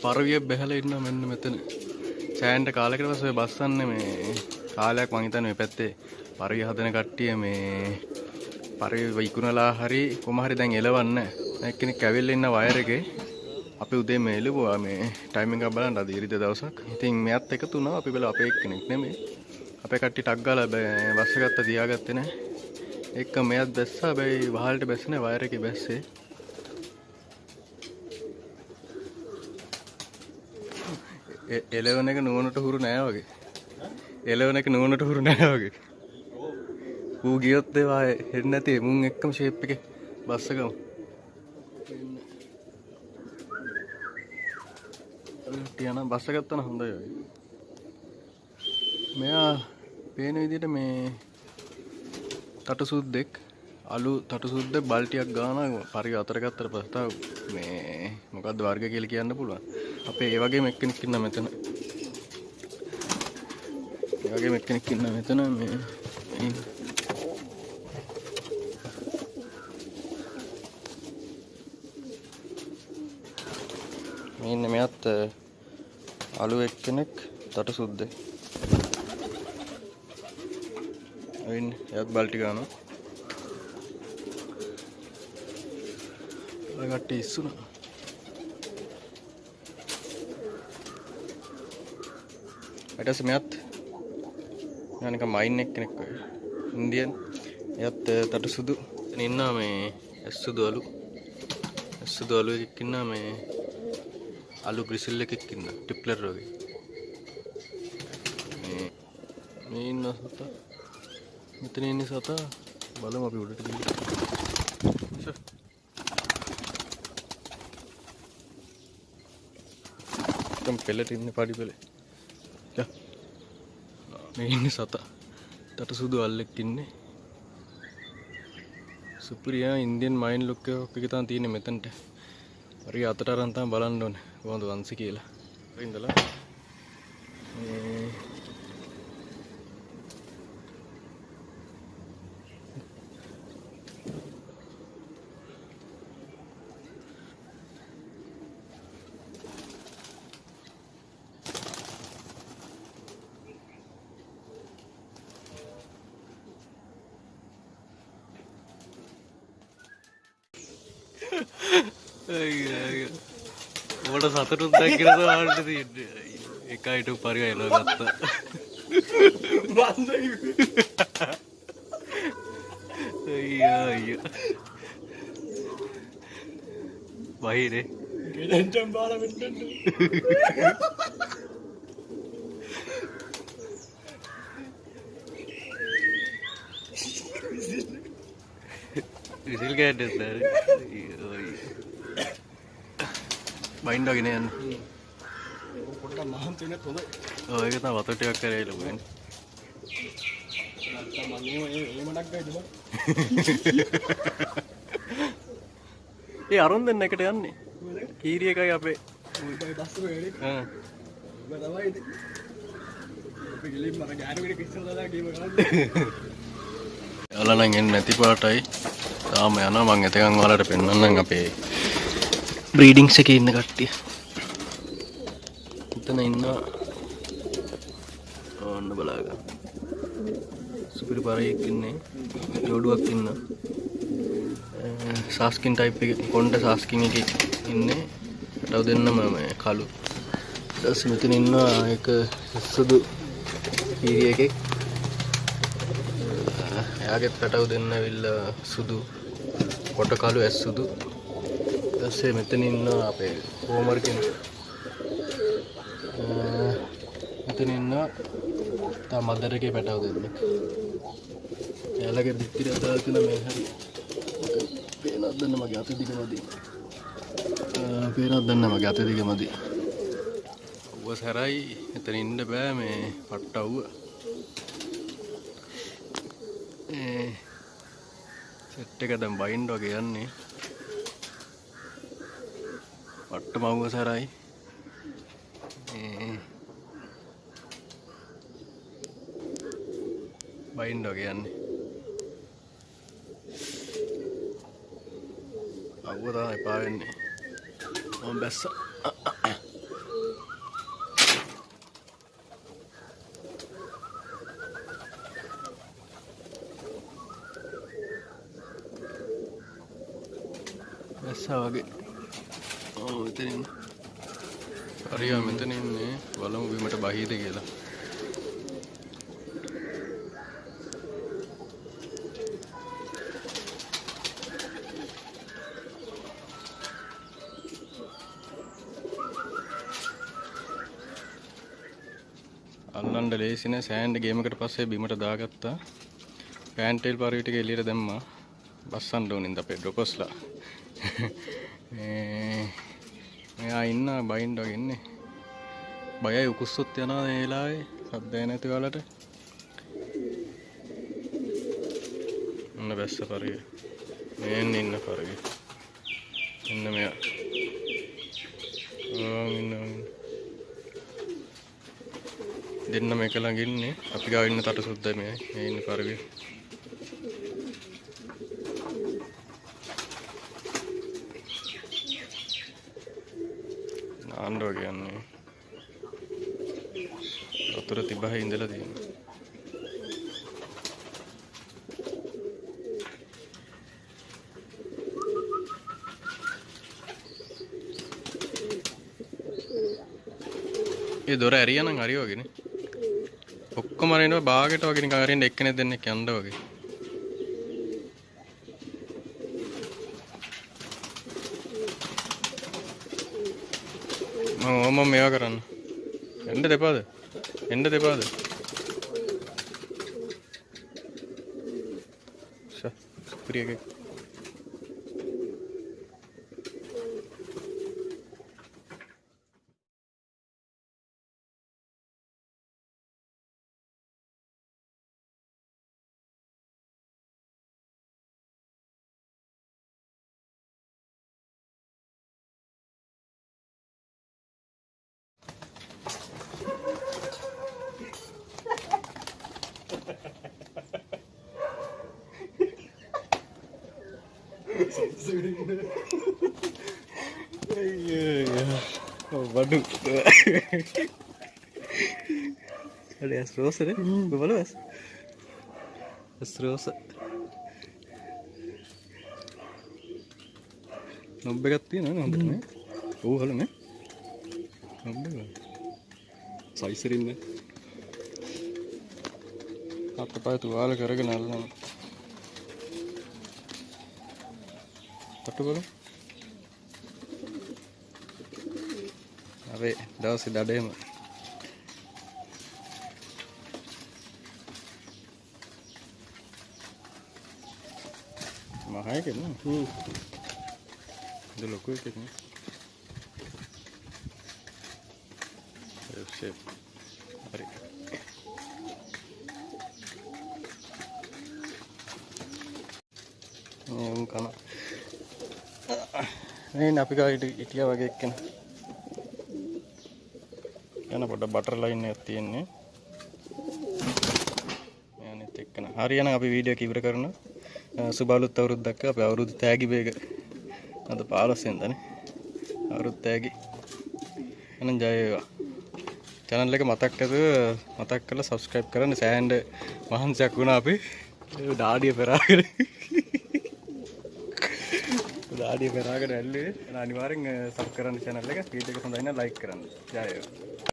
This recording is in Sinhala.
පරවිය බැහැලා ඉන්න මෙන්න මෙතන. සෑන්ට කාලයකට පස්සේ බස්සන්නේ මේ කාලයක් මං හිතන්නේ මේ පැත්තේ පරවිය හදන කට්ටිය මේ පරවිය විකුණලා හරි කොහම හරි දැන් එලවන්න. එක්කෙනෙක් ඇවිල්ලා ඉන්න වයර් එකේ අපි උදේ මේ එළුවා මේ ටයිමින් එක බලන්න අද ඉරිද දවසක්. ඉතින් මෙයත් එකතු වුණා අපි බල අපේ එක්කෙනෙක් නෙමෙයි. අපේ කට්ටිය ටක් ගාලා බස් එක ගත්තා තියාගත්තේ නැහැ. එක්ක මෙයත් බැස්සා. හැබැයි වහලට බැස්සේ නැහැ වයර් එකේ බැස්සේ. එලවන එක නුවණට හුරු නෑ වගේ. එලවන එක නුවණට හුරු නෑ වගේ. ඌ ගියොත් ඒවා හෙන්න නැති මුන් එක්කම ෂේප් එකේ බස්ස ගමු. ටියන බස්ස ගත්තා නම් හොඳයි වගේ. මෙයා පේන විදිහට මේ තටු සුද්දෙක් අලු තටු සුද්දෙක් බල්ටියක් ගාන පරිව අතර ගත්තට පස්සේ මේ මොකද්ද වර්ග කියලා කියන්න පුළුවන්. අපේ ඒ වගේම එක්කෙනෙක් ඉන්නා මෙතන. ඒ වගේම එක්කෙනෙක් ඉන්නා මෙතන මේ ඉන්නේ මෙයාත් අලු එක්කෙනෙක් තටු සුද්දෙක්. ඉන්නේ එයාත් බල්ටි ගන්නවා. ඔය කට්ටිය ඉස්සුනා. ඊට පස්සේ මෙයාත් නිකන් මයින් එක්කෙනෙක් වගේ ඉන්දියන්. එයාත් තටු සුදු. එතන ඉන්නා මේ සුදු අලු එකක් ඉන්නා මේ අලු ග්‍රිසිල් එකක් ඉන්නා ටිප්ලර් වගේ. මේ ඉන්න සතා මෙතන ඉන්නේ සතා බලමු අපි උඩට ගිහින්. තම් පෙළට ඉන්නේ පාඩි පෙළේ. යා මේ ඉන්නේ සතා තට සුදු අල්ලෙක් ඉන්නේ. සුපිරියා ඉන්දියන් මයින් ලුක් එකක් තමයි තියෙන්නේ මෙතනට. හරි අතට අරන් තමයි බලන්න ඕනේ කොහොමද වංශි කියලා. ඉඳලා මොකට සතුටුත් දැක්කද ආන්න තියෙන්නේ. එකයිට පරිව එලව ගත්තා. බන්දයි. අයියා. වහිරේ. ගෙදෙන්ටම් බාර වෙන්න. විසිල් කෑඩ්ඩස් දැර. බයින්ඩ ගෙන යන්න. පොඩ්ඩක් මහම් තියෙනත් හොඳයි. ඔය ඒක තමයි වතුර ටිකක් කරේ ලොකු වෙන්නේ. නැත්තම් මම ඒ මඩක් ගයිද බං. ඒ අරුන් දෙන්න එකට යන්නේ. කීරි එකයි අපේ. උඹයි බස් එක වැඩි. උඹ තමයි ඉතින්. අපි ගිලින් මර ගෑනු වෙන කිස්සල දාලා ගේම ගන්න. ඔයාලා නම් එන්නේ නැති පාටයි. තාම යනවා මං එතකන් ඔයාලට පෙන්නන්නම් අපේ බ්‍රීඩින්ග්ස් එකේ ඉන්න කට්ටිය. එතන ඉන්නවා. ඕන්න බලාගන්න. සුපිරි පරයෙක් ඉන්නේ. ජෝඩුවක් ඉන්නවා. සාස්කින් ටයිප් එක කොණ්ඩ සාස්කින් එකේ ඉන්නේ. රටව දෙන්නම මේ කළු. ඊට මෙතන ඉන්නවා එක සුදු කීරි එකෙක්. එයාගෙත් රටව දෙන්න ඇවිල්ලා සුදු කොට කළු ඇස් සුදු. ඊපස්සේ මෙතන ඉන්නවා අපේ හෝමර් කෙනෙක්. මෙතන ඉන්නවා තා මදර් එකේ පැටව දෙන්නෙක්. එයාලගේ පිටිර දාලා තියෙන මේ හරි පේනක් දන්න මගේ අත දිගමදී. පේනක් දන්න මගේ අත දිගමදී. ඌව සරයි එතන ඉන්න බෑ මේ පට්ටවුව. සෙට් එක දැන් බයින්ඩ් වගේ යන්නේ. පට්ට මව්ව සරයි. බයින්ඩ් වගේ යන්නේ. අවුව තමයි එපා වෙන්නේ. මම බැස්සා. බස්සා වගේ. ඔව් මෙතන ඉන්න. හරියා මෙතන ඉන්නේ. බලමු බිමට බහීද කියලා. අල්ලන්න ලේසි නෑ. සෑන්ඩ් ගේම් එකට පස්සේ බිමට දාගත්තා. පෑන්ටේල් පරිවි ටික එළියට දැම්මා. බස්සන්න ඕනින්ද අපේ ඩ්‍රොපස්ලා. මෙයා ඉන්න බයින්ඩ් වගේ ඉන්නේ. බයයි උකුස්සොත් යනවා මේ වෙලාවේ. සද්දය නැති වලට. ඔන්න බැස්ස පරිවි. මෙන්න ඉන්න පරිවි. එන්න මෙයා. ඉන්න දෙන්න මේක ළඟ ඉන්නේ. අපි ගාව ඉන්න තට සුද්ද මේ ඉන්න පරිවි. නාන්ඩෝ කියන්නේ වතුර තිබහේ ඉඳලා තියෙනවා. ඒ දොර ඇරියා නම් හරි වගේනේ. ඔක්කොම අරිනවා බාගෙට වගේ නිකන් අරින්න එක්කෙනෙක් දෙන්නෙක් යන්න වගේ. මම මේවා කරන්න. එන්න දෙපාද? එන්න දෙපාද? ප්‍රියගේ Waduh. Ada Astros deh. Gue malu Mas. Astros. Nomor berapa nih? Nomor berapa? Oh, halo nih. Nomor berapa? Saya sering nih. Apa itu? Ala kerja nala. Patu kalau? Abe, dah sudah ada mah. Mahal kan? Dulu kau kan? Siap. Hari. Ini kan? Ini napi kau itu bagai kan? යන පොඩ බටර් ලයින් එකක් තියෙන්නේ. යන්නත් එක්කන. හරියනම් අපි වීඩියෝ එක ඉවර කරනවා. සුබ අලුත් අවුරුද්දක්. අපි අවුරුදු තෑගි බේග. අද 15 වෙනිදානේ. අවුරුදු තෑගි. එහෙනම් ජය වේවා. channel එක මතක් කරලා subscribe කරන්න. සෑහෙන මහන්සියක් වුණා අපි. දාඩිය පෙරාගෙන. දාඩිය පෙරාගෙන ඇල්ලුවේ. අනිවාර්යෙන් sub කරන්න channel එක. වීඩියෝ එක හොඳයි නම් like කරන්න. ජය වේවා.